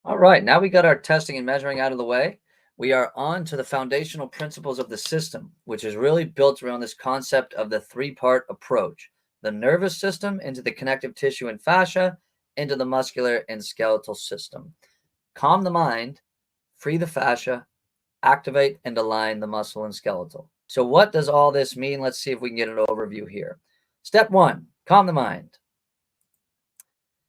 All right, now we got our testing and measuring out of the way. We are on to the foundational principles of the system, which is really built around this concept of the three-part approach: the nervous system into the connective tissue and fascia, into the muscular and skeletal system. Calm the mind, free the fascia, activate and align the muscle and skeletal. So, what does all this mean? Let's see if we can get an overview here. Step one, calm the mind.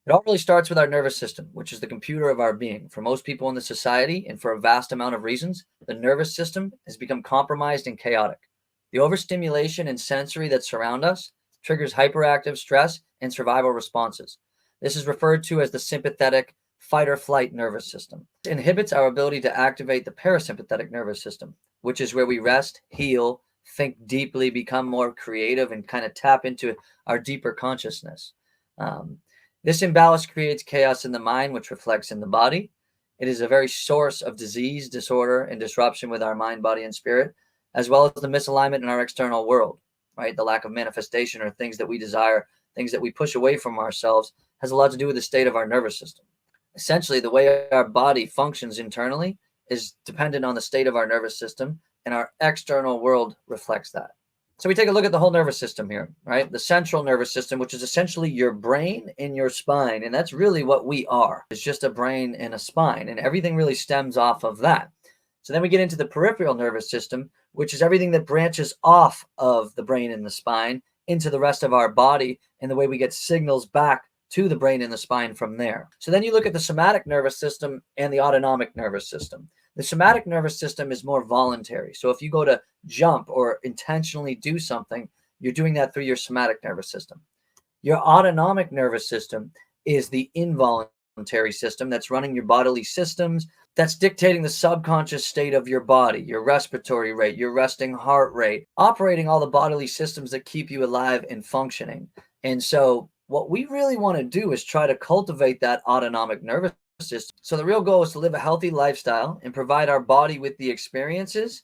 It all really starts with our nervous system, which is the computer of our being. For most people in the society, and for a vast amount of reasons, the nervous system has become compromised and chaotic. The overstimulation and sensory that surround us triggers hyperactive stress and survival responses. This is referred to as the sympathetic fight or flight nervous system. It inhibits our ability to activate the parasympathetic nervous system, which is where we rest, heal, think deeply, become more creative, and kind of tap into our deeper consciousness. Um, this imbalance creates chaos in the mind, which reflects in the body. It is a very source of disease, disorder, and disruption with our mind, body, and spirit, as well as the misalignment in our external world, right? The lack of manifestation or things that we desire, things that we push away from ourselves, has a lot to do with the state of our nervous system. Essentially, the way our body functions internally is dependent on the state of our nervous system, and our external world reflects that. So we take a look at the whole nervous system here, right? The central nervous system, which is essentially your brain and your spine. And that's really what we are. It's just a brain and a spine, and everything really stems off of that. So then we get into the peripheral nervous system, which is everything that branches off of the brain and the spine into the rest of our body, and the way we get signals back to the brain and the spine from there. So then you look at the somatic nervous system and the autonomic nervous system. The somatic nervous system is more voluntary. So if you go to jump or intentionally do something, you're doing that through your somatic nervous system. Your autonomic nervous system is the involuntary system that's running your bodily systems, that's dictating the subconscious state of your body, your respiratory rate, your resting heart rate, operating all the bodily systems that keep you alive and functioning. And so, what we really want to do is try to cultivate that autonomic nervous system. So, the real goal is to live a healthy lifestyle and provide our body with the experiences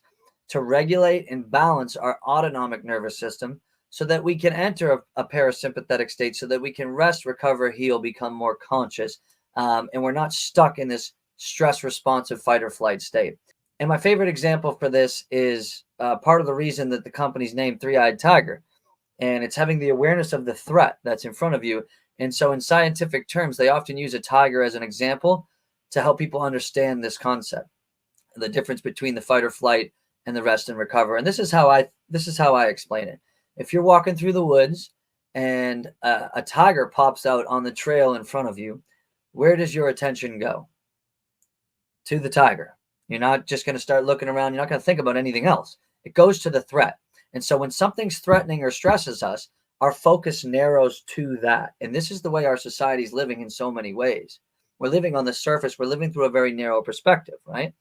to regulate and balance our autonomic nervous system so that we can enter a parasympathetic state, so that we can rest, recover, heal, become more conscious, and we're not stuck in this stress responsive fight or flight state. And my favorite example for this is part of the reason that the company's named Three Eyed Tiger, and it's having the awareness of the threat that's in front of you. And so, in scientific terms, they often use a tiger as an example to help people understand this concept, the difference between the fight or flight and the rest and recover. And this is how I explain it. If you're walking through the woods and a tiger pops out on the trail in front of you, where does your attention go? To the tiger. You're not just going to start looking around. You're not going to think about anything else. It goes to the threat. And so when something's threatening or stresses us, our focus narrows to that. And this is the way our society is living in so many ways. We're living on the surface. We're living through a very narrow perspective, right?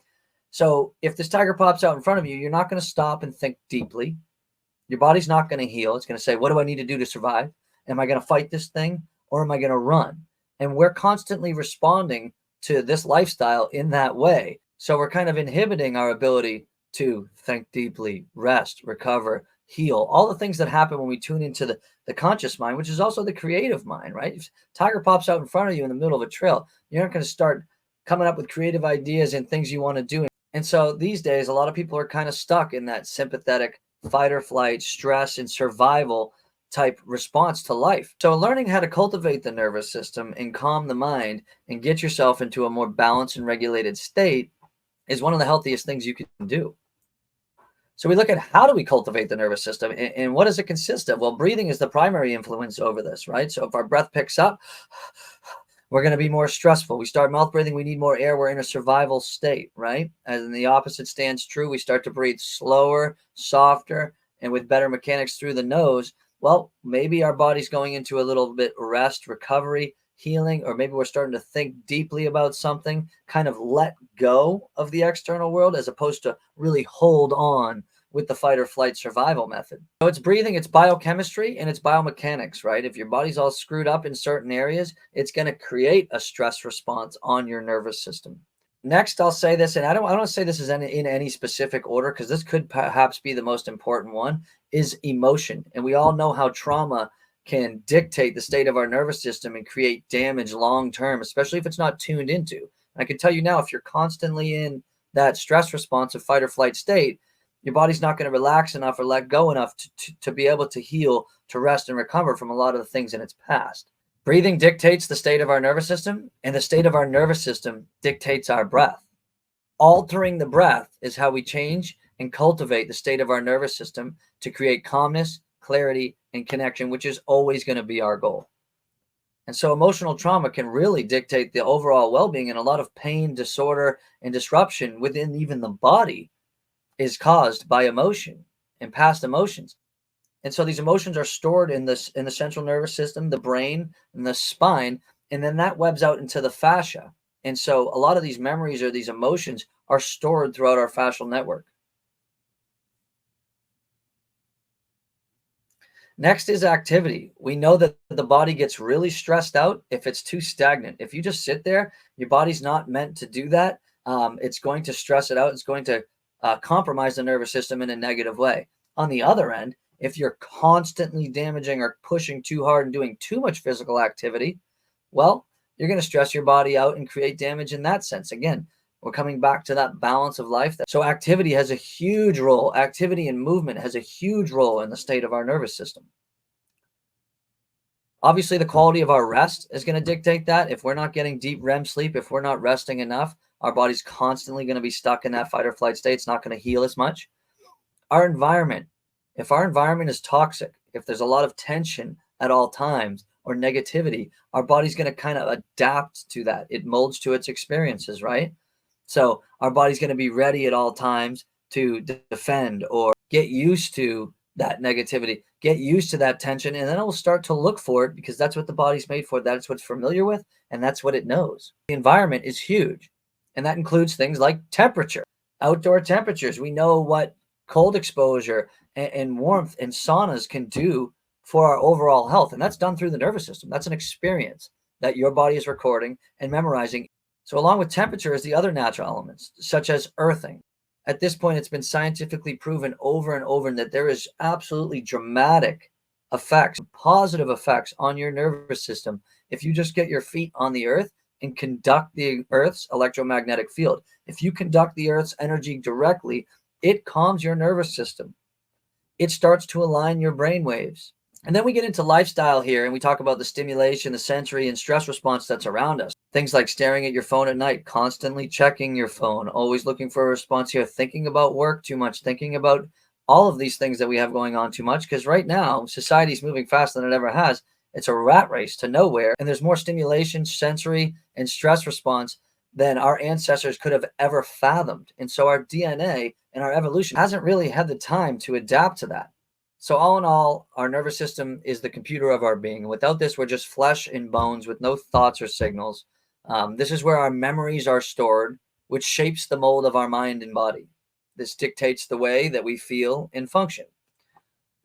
So if this tiger pops out in front of you, you're not going to stop and think deeply. Your body's not going to heal. It's going to say, what do I need to do to survive? Am I going to fight this thing, or am I going to run? And we're constantly responding to this lifestyle in that way. So we're kind of inhibiting our ability to think deeply, rest, recover, heal, all the things that happen when we tune into the conscious mind, which is also the creative mind, right? If tiger pops out in front of you in the middle of a trail, you're not going to start coming up with creative ideas and things you want to do. And so these days, a lot of people are kind of stuck in that sympathetic fight or flight, stress, and survival type response to life. So learning how to cultivate the nervous system and calm the mind and get yourself into a more balanced and regulated state is one of the healthiest things you can do. So we look at how do we cultivate the nervous system, and what does it consist of? Well, breathing is the primary influence over this, right? So if our breath picks up, we're going to be more stressful. We start mouth breathing, we need more air, we're in a survival state, right? And the opposite stands true. We start to breathe slower, softer, and with better mechanics through the nose. Well, maybe our body's going into a little bit rest, recovery, healing, or maybe we're starting to think deeply about something, kind of let go of the external world as opposed to really hold on with the fight or flight survival method. So it's breathing, it's biochemistry, and it's biomechanics, right? If your body's all screwed up in certain areas, it's going to create a stress response on your nervous system. Next, I'll say this, and I don't say this is in any specific order, because this could perhaps be the most important one, is emotion. And we all know how trauma can dictate the state of our nervous system and create damage long term, especially if it's not tuned into. And I can tell you now, if you're constantly in that stress response of fight or flight state, your body's not going to relax enough or let go enough to be able to heal, to rest and recover from a lot of the things in its past. Breathing dictates the state of our nervous system, and the state of our nervous system dictates our breath. Altering the breath is how we change and cultivate the state of our nervous system to create calmness, clarity, and connection, which is always going to be our goal. And so emotional trauma can really dictate the overall well-being, and a lot of pain, disorder, and disruption within even the body is caused by emotion and past emotions. And so these emotions are stored in the central nervous system, the brain, and the spine, and then that webs out into the fascia. And so a lot of these memories or these emotions are stored throughout our fascial network. Next is activity. We know that the body gets really stressed out if it's too stagnant. If you just sit there, your body's not meant to do that. It's going to stress it out. It's going to compromise the nervous system in a negative way. On the other end, if you're constantly damaging or pushing too hard and doing too much physical activity, well, you're going to stress your body out and create damage in that sense. Again, we're coming back to that balance of life. So activity has a huge role. Activity and movement has a huge role in the state of our nervous system. Obviously, the quality of our rest is going to dictate that. If we're not getting deep REM sleep, if we're not resting enough, our body's constantly going to be stuck in that fight or flight state. It's not going to heal as much. Our environment, if our environment is toxic, if there's a lot of tension at all times or negativity, our body's going to kind of adapt to that. It molds to its experiences, right? So our body's going to be ready at all times to defend or get used to that negativity, get used to that tension, and then it will start to look for it because that's what the body's made for. That's what's familiar with, and that's what it knows. The environment is huge, and that includes things like temperature, outdoor temperatures. We know what cold exposure and warmth and saunas can do for our overall health, and that's done through the nervous system. That's an experience that your body is recording and memorizing. So along with temperature is the other natural elements, such as earthing. At this point, it's been scientifically proven over and over that there is absolutely dramatic effects, positive effects on your nervous system if you just get your feet on the earth and conduct the earth's electromagnetic field. If you conduct the earth's energy directly, it calms your nervous system. It starts to align your brain waves. And then we get into lifestyle here, and we talk about the stimulation, the sensory and stress response that's around us. Things like staring at your phone at night, constantly checking your phone, always looking for a response here, thinking about work too much, thinking about all of these things that we have going on too much. Because right now, society's moving faster than it ever has. It's a rat race to nowhere. And there's more stimulation, sensory, and stress response than our ancestors could have ever fathomed. And so our DNA and our evolution hasn't really had the time to adapt to that. So all in all, our nervous system is the computer of our being. Without this, we're just flesh and bones with no thoughts or signals. This is where our memories are stored, which shapes the mold of our mind and body. This dictates the way that we feel and function.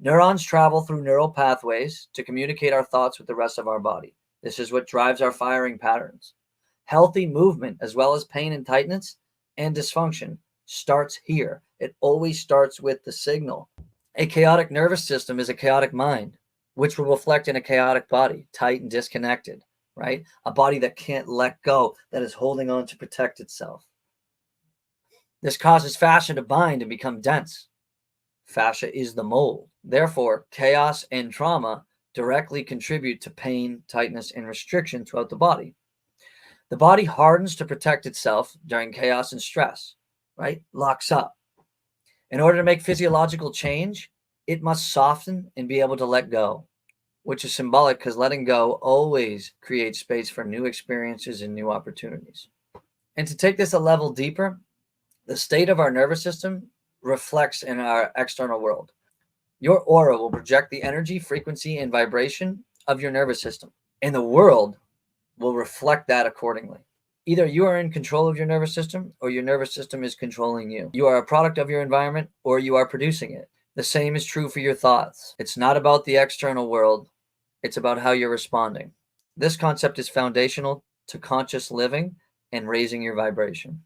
Neurons travel through neural pathways to communicate our thoughts with the rest of our body. This is what drives our firing patterns. Healthy movement, as well as pain and tightness and dysfunction, starts here. It always starts with the signal. A chaotic nervous system is a chaotic mind, which will reflect in a chaotic body, tight and disconnected, right? A body that can't let go, that is holding on to protect itself. This causes fascia to bind and become dense. Fascia is the mold. Therefore, chaos and trauma directly contribute to pain, tightness, and restriction throughout the body. The body hardens to protect itself during chaos and stress, right? Locks up. In order to make physiological change, it must soften and be able to let go, which is symbolic because letting go always creates space for new experiences and new opportunities. And to take this a level deeper, the state of our nervous system reflects in our external world. Your aura will project the energy, frequency, and vibration of your nervous system, and the world will reflect that accordingly. Either you are in control of your nervous system or your nervous system is controlling you. You are a product of your environment or you are producing it. The same is true for your thoughts. It's not about the external world. It's about how you're responding. This concept is foundational to conscious living and raising your vibration.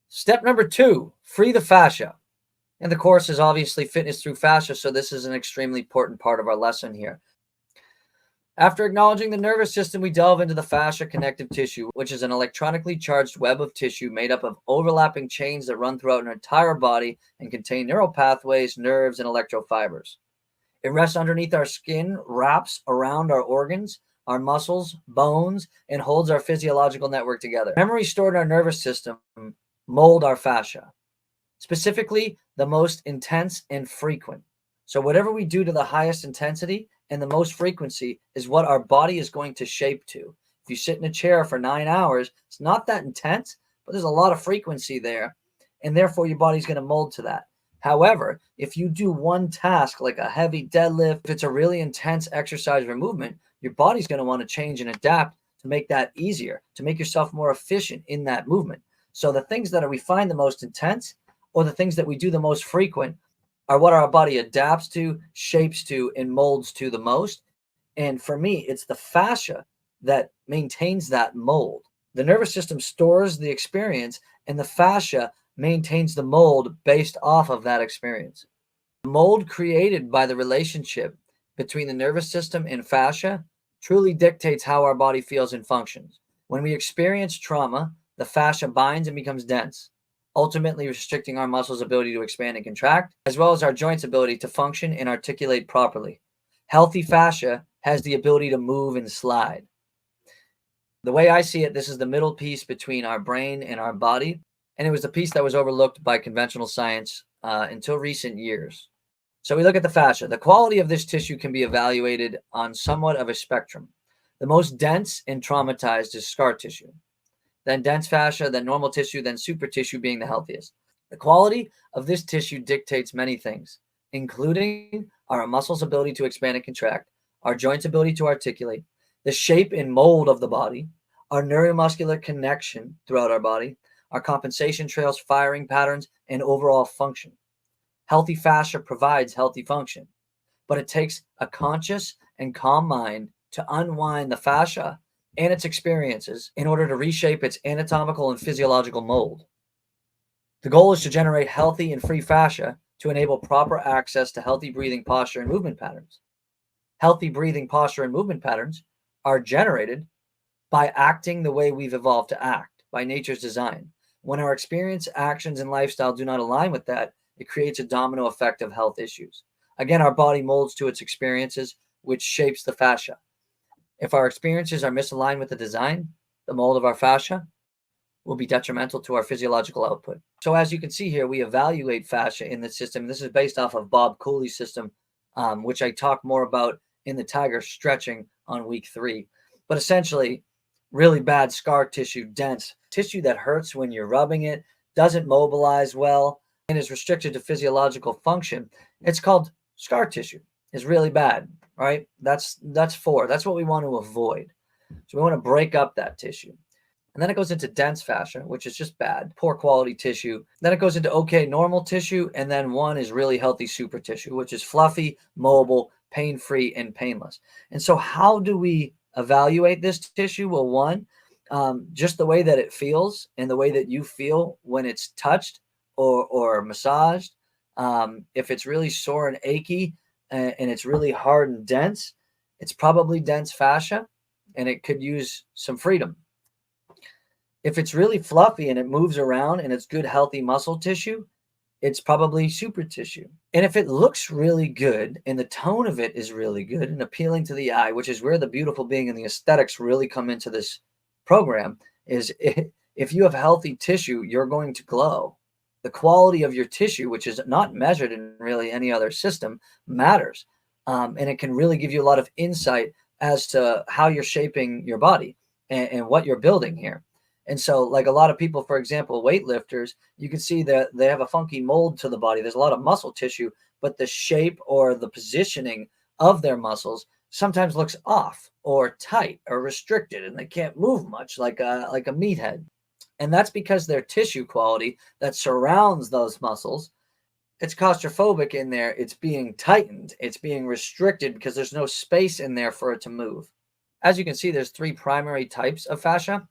Step number 2, free the fascia. And the course is obviously fitness through fascia, so this is an extremely important part of our lesson here. After acknowledging the nervous system, we delve into the fascia connective tissue, which is an electronically charged web of tissue made up of overlapping chains that run throughout an entire body and contain neural pathways, nerves, and electrofibers. It rests underneath our skin, wraps around our organs, our muscles, bones, and holds our physiological network together. Memory stored in our nervous system mold our fascia, specifically the most intense and frequent. So, whatever we do to the highest intensity and the most frequency is what our body is going to shape to. If you sit in a chair for 9 hours, it's not that intense, but there's a lot of frequency there, and therefore your body's going to mold to that. However, if you do one task like a heavy deadlift, if it's a really intense exercise or movement, your body's going to want to change and adapt to make that easier, to make yourself more efficient in that movement. So the things that we find the most intense or the things that we do the most frequent are what our body adapts to, shapes to, and molds to the most. And for me, it's the fascia that maintains that mold. The nervous system stores the experience, and the fascia maintains the mold based off of that experience. The mold created by the relationship between the nervous system and fascia truly dictates how our body feels and functions. When we experience trauma, the fascia binds and becomes dense, ultimately restricting our muscles' ability to expand and contract, as well as our joints' ability to function and articulate properly. Healthy fascia has the ability to move and slide. The way I see it, this is the middle piece between our brain and our body, and it was the piece that was overlooked by conventional science until recent years. So we look at the fascia. The quality of this tissue can be evaluated on somewhat of a spectrum. The most dense and traumatized is scar tissue, then dense fascia, then normal tissue, then super tissue being the healthiest. The quality of this tissue dictates many things, including our muscles' ability to expand and contract, our joints' ability to articulate, the shape and mold of the body, our neuromuscular connection throughout our body, our compensation trails, firing patterns, and overall function. Healthy fascia provides healthy function, but it takes a conscious and calm mind to unwind the fascia and its experiences in order to reshape its anatomical and physiological mold. The goal is to generate healthy and free fascia to enable proper access to healthy breathing posture and movement patterns. Healthy breathing posture and movement patterns are generated by acting the way we've evolved to act, by nature's design. When our experience, actions, and lifestyle do not align with that, it creates a domino effect of health issues. Again, our body molds to its experiences, which shapes the fascia. If our experiences are misaligned with the design, the mold of our fascia will be detrimental to our physiological output. So as you can see here, we evaluate fascia in the system. This is based off of Bob Cooley's system, which I talk more about in the tiger stretching on week 3. But essentially, really bad scar tissue, dense tissue that hurts when you're rubbing it, doesn't mobilize well, and is restricted to physiological function. It's called scar tissue. It's really bad, right? That's 4. That's what we want to avoid. So we want to break up that tissue. And then it goes into dense fascia, which is just bad, poor quality tissue. Then it goes into okay, normal tissue. And then 1 is really healthy super tissue, which is fluffy, mobile, pain-free, and painless. And so how do we evaluate this tissue? Well, 1, just the way that it feels and the way that you feel when it's touched or massaged. If it's really sore and achy and it's really hard and dense, it's probably dense fascia and it could use some freedom. If it's really fluffy and it moves around and it's good, healthy muscle tissue, it's probably super tissue. And if it looks really good and the tone of it is really good and appealing to the eye, which is where the beautiful being and the aesthetics really come into this program, is if you have healthy tissue, you're going to glow. The quality of your tissue, which is not measured in really any other system, matters. And it can really give you a lot of insight as to how you're shaping your body and what you're building here. And so, like a lot of people, for example, weightlifters, you can see that they have a funky mold to the body. There's a lot of muscle tissue, but the shape or the positioning of their muscles sometimes looks off or tight or restricted, and they can't move much like a meathead. And that's because their tissue quality that surrounds those muscles, it's claustrophobic in there. It's being tightened. It's being restricted because there's no space in there for it to move. As you can see, there's 3 primary types of fascia.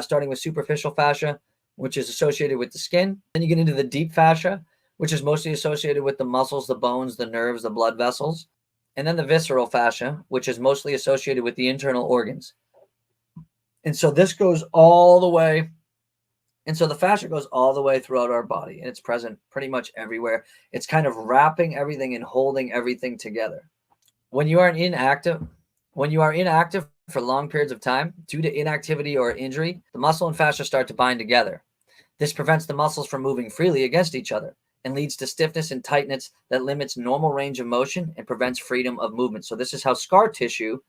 Starting with superficial fascia, which is associated with the skin. Then you get into the deep fascia, which is mostly associated with the muscles, the bones, the nerves, the blood vessels. and then the visceral fascia, which is mostly associated with the internal organs. And so this goes all the way. And so the fascia goes all the way throughout our body, and it's present pretty much everywhere. It's kind of wrapping everything and holding everything together. When you are inactive, for long periods of time due to inactivity or injury, the muscle and fascia start to bind together. This prevents the muscles from moving freely against each other and leads to stiffness and tightness that limits normal range of motion and prevents freedom of movement. So this is how scar tissue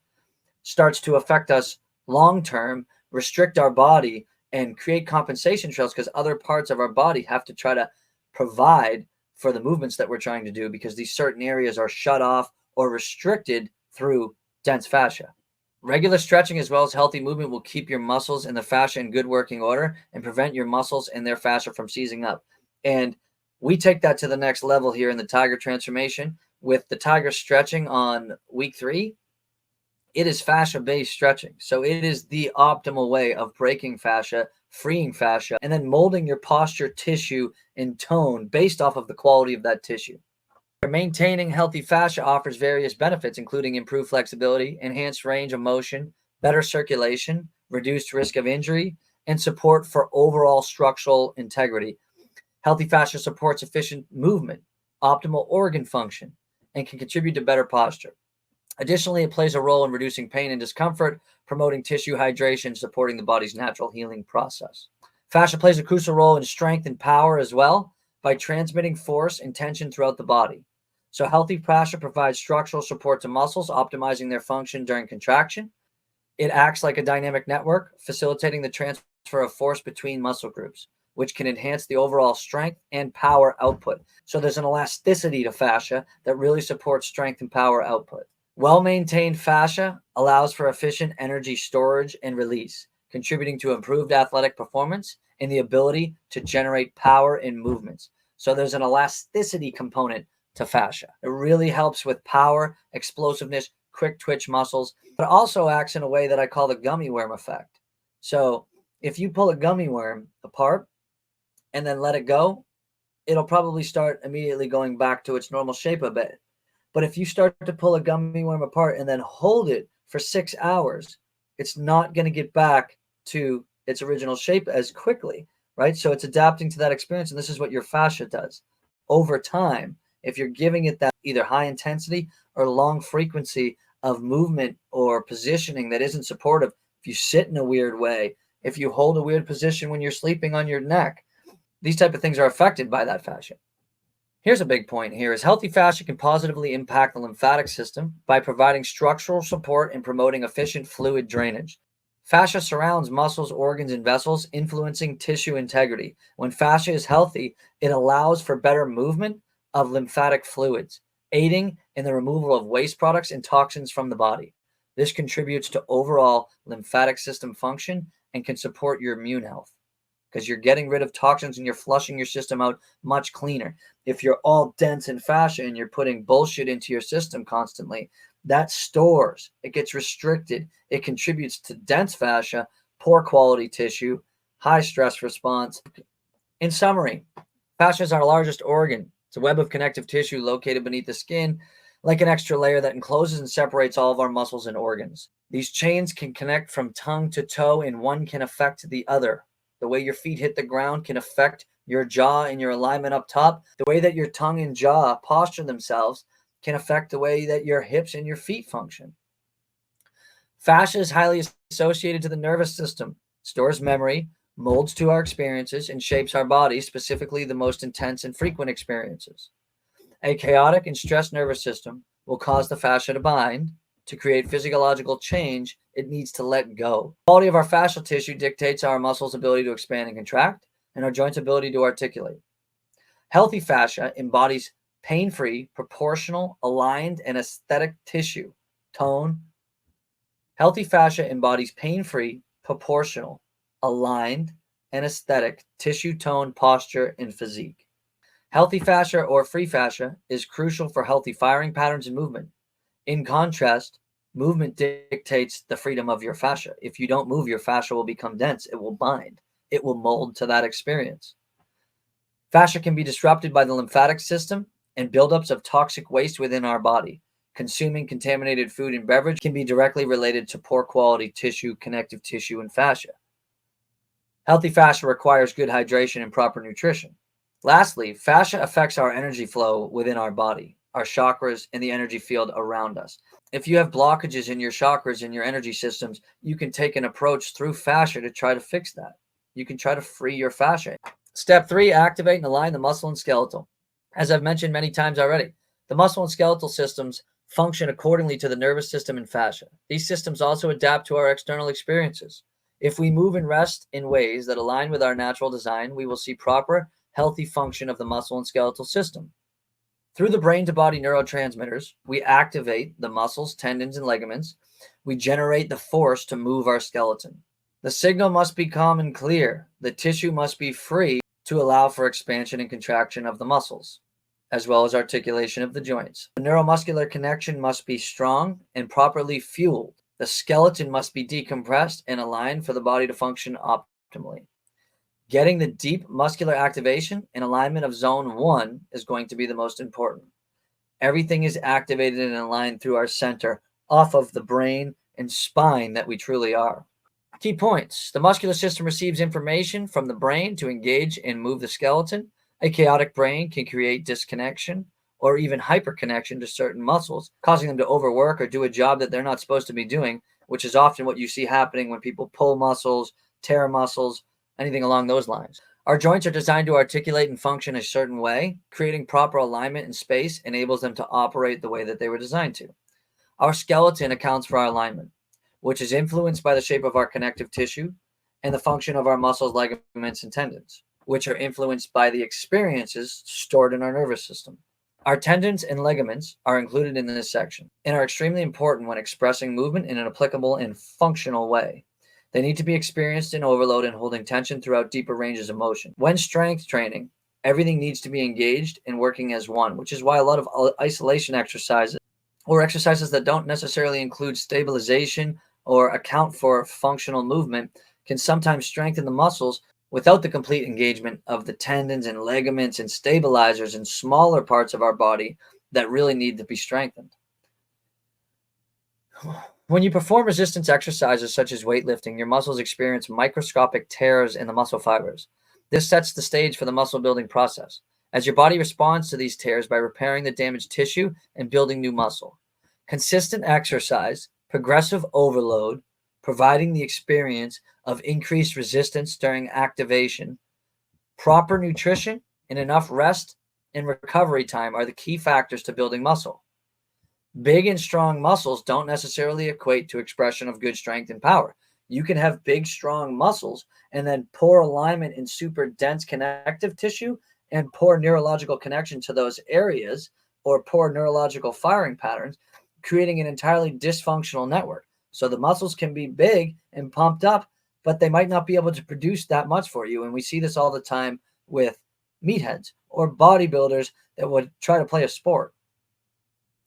starts to affect us long term, restrict our body, and create compensation trails, because other parts of our body have to try to provide for the movements that we're trying to do, because these certain areas are shut off or restricted through dense fascia. Regular stretching as well as healthy movement will keep your muscles and the fascia in good working order and prevent your muscles and their fascia from seizing up. And we take that to the next level here in the Tiger Transformation with the Tiger stretching on week 3. It is fascia-based stretching. So it is the optimal way of breaking fascia, freeing fascia, and then molding your posture, tissue, and tone based off of the quality of that tissue. Maintaining healthy fascia offers various benefits, including improved flexibility, enhanced range of motion, better circulation, reduced risk of injury, and support for overall structural integrity. Healthy fascia supports efficient movement, optimal organ function, and can contribute to better posture. Additionally, it plays a role in reducing pain and discomfort, promoting tissue hydration, supporting the body's natural healing process. Fascia plays a crucial role in strength and power as well by transmitting force and tension throughout the body. So healthy fascia provides structural support to muscles, optimizing their function during contraction. It acts like a dynamic network, facilitating the transfer of force between muscle groups, which can enhance the overall strength and power output. So there's an elasticity to fascia that really supports strength and power output. Well-maintained fascia allows for efficient energy storage and release, contributing to improved athletic performance and the ability to generate power in movements. So there's an elasticity component to fascia. It really helps with power, explosiveness, quick twitch muscles, but also acts in a way that I call the gummy worm effect. So if you pull a gummy worm apart and then let it go, it'll probably start immediately going back to its normal shape a bit. But if you start to pull a gummy worm apart and then hold it for 6 hours, it's not going to get back to its original shape as quickly, right? So it's adapting to that experience. And this is what your fascia does. Over time, if you're giving it that either high intensity or long frequency of movement or positioning that isn't supportive, if you sit in a weird way, if you hold a weird position when you're sleeping on your neck, these type of things are affected by that fascia. Here's a big point here is healthy fascia can positively impact the lymphatic system by providing structural support and promoting efficient fluid drainage. Fascia surrounds muscles, organs, and vessels, influencing tissue integrity. When fascia is healthy, it allows for better movement of lymphatic fluids, aiding in the removal of waste products and toxins from the body. This contributes to overall lymphatic system function and can support your immune health, because you're getting rid of toxins and you're flushing your system out much cleaner. If you're all dense in fascia and you're putting bullshit into your system constantly, that stores, it gets restricted. It contributes to dense fascia, poor quality tissue, high stress response. In summary, fascia is our largest organ. It's a web of connective tissue located beneath the skin, like an extra layer that encloses and separates all of our muscles and organs. These chains can connect from tongue to toe, and one can affect the other. The way your feet hit the ground can affect your jaw and your alignment up top. The way that your tongue and jaw posture themselves can affect the way that your hips and your feet function. Fascia is highly associated to the nervous system, stores memory, molds to our experiences, and shapes our bodies, specifically the most intense and frequent experiences. A chaotic and stressed nervous system will cause the fascia to bind. To create physiological change, it needs to let go. The quality of our fascial tissue dictates our muscles' ability to expand and contract, and our joints' ability to articulate. Healthy fascia embodies pain-free, proportional, aligned, and aesthetic tissue, tone. Healthy fascia embodies pain-free, proportional, aligned, and aesthetic tissue, tone, posture, and physique. Healthy fascia or free fascia is crucial for healthy firing patterns and movement. In contrast, movement dictates the freedom of your fascia. If you don't move, your fascia will become dense. It will bind. It will mold to that experience. Fascia can be disrupted by the lymphatic system and buildups of toxic waste within our body, consuming contaminated food and beverage can be directly related to poor quality tissue, connective tissue, and fascia. Healthy fascia requires good hydration and proper nutrition. Lastly, fascia affects our energy flow within our body, our chakras, and the energy field around us. If you have blockages in your chakras and your energy systems, you can take an approach through fascia to try to fix that. You can try to free your fascia. Step 3, activate and align the muscle and skeletal. As I've mentioned many times already, the muscle and skeletal systems function accordingly to the nervous system and fascia. These systems also adapt to our external experiences. If we move and rest in ways that align with our natural design, we will see proper, healthy function of the muscle and skeletal system. Through the brain to body neurotransmitters, we activate the muscles, tendons, and ligaments. We generate the force to move our skeleton. The signal must be calm and clear. The tissue must be free to allow for expansion and contraction of the muscles, as well as articulation of the joints. The neuromuscular connection must be strong and properly fueled. The skeleton must be decompressed and aligned for the body to function optimally. Getting the deep muscular activation and alignment of zone 1 is going to be the most important. Everything is activated and aligned through our center, off of the brain and spine that we truly are. Key points. The muscular system receives information from the brain to engage and move the skeleton. A chaotic brain can create disconnection or even hyperconnection to certain muscles, causing them to overwork or do a job that they're not supposed to be doing, which is often what you see happening when people pull muscles, tear muscles, anything along those lines. Our joints are designed to articulate and function a certain way. Creating proper alignment in space enables them to operate the way that they were designed to. Our skeleton accounts for our alignment, which is influenced by the shape of our connective tissue and the function of our muscles, ligaments, and tendons, which are influenced by the experiences stored in our nervous system. Our tendons and ligaments are included in this section and are extremely important when expressing movement in an applicable and functional way. They need to be experienced in overload and holding tension throughout deeper ranges of motion. When strength training, everything needs to be engaged and working as one, which is why a lot of isolation exercises or exercises that don't necessarily include stabilization or account for functional movement can sometimes strengthen the muscles without the complete engagement of the tendons and ligaments and stabilizers in smaller parts of our body that really need to be strengthened. When you perform resistance exercises such as weightlifting, your muscles experience microscopic tears in the muscle fibers. This sets the stage for the muscle building process, as your body responds to these tears by repairing the damaged tissue and building new muscle. Consistent exercise, progressive overload, providing the experience of increased resistance during activation, proper nutrition, and enough rest and recovery time are the key factors to building muscle. Big and strong muscles don't necessarily equate to expression of good strength and power. You can have big, strong muscles and then poor alignment in super dense connective tissue and poor neurological connection to those areas or poor neurological firing patterns, creating an entirely dysfunctional network. So the muscles can be big and pumped up, but they might not be able to produce that much for you. And we see this all the time with meatheads or bodybuilders that would try to play a sport.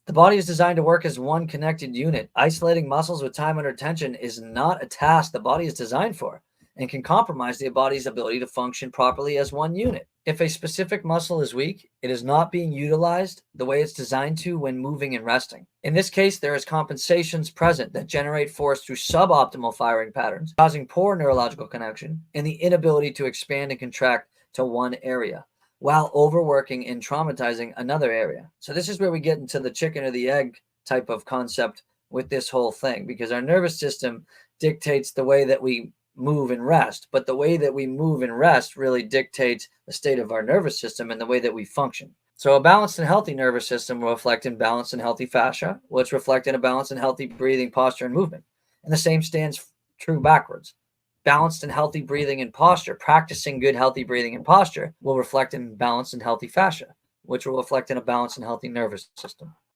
The body is designed to work as one connected unit. Isolating muscles with time under tension is not a task the body is designed for and can compromise the body's ability to function properly as one unit. If a specific muscle is weak, it is not being utilized the way it's designed to when moving and resting. In this case, there is compensations present that generate force through suboptimal firing patterns, causing poor neurological connection and the inability to expand and contract to one area, while overworking and traumatizing another area. So this is where we get into the chicken or the egg type of concept with this whole thing, because our nervous system dictates the way that we move and rest, but the way that we move and rest really dictates the state of our nervous system and the way that we function. So a balanced and healthy nervous system will reflect in balanced and healthy fascia, which reflect in a balanced and healthy breathing, posture, and movement. And the same stands true backwards. Balanced and healthy breathing and posture, practicing good healthy breathing and posture will reflect in balanced and healthy fascia, which will reflect in a balanced and healthy nervous system.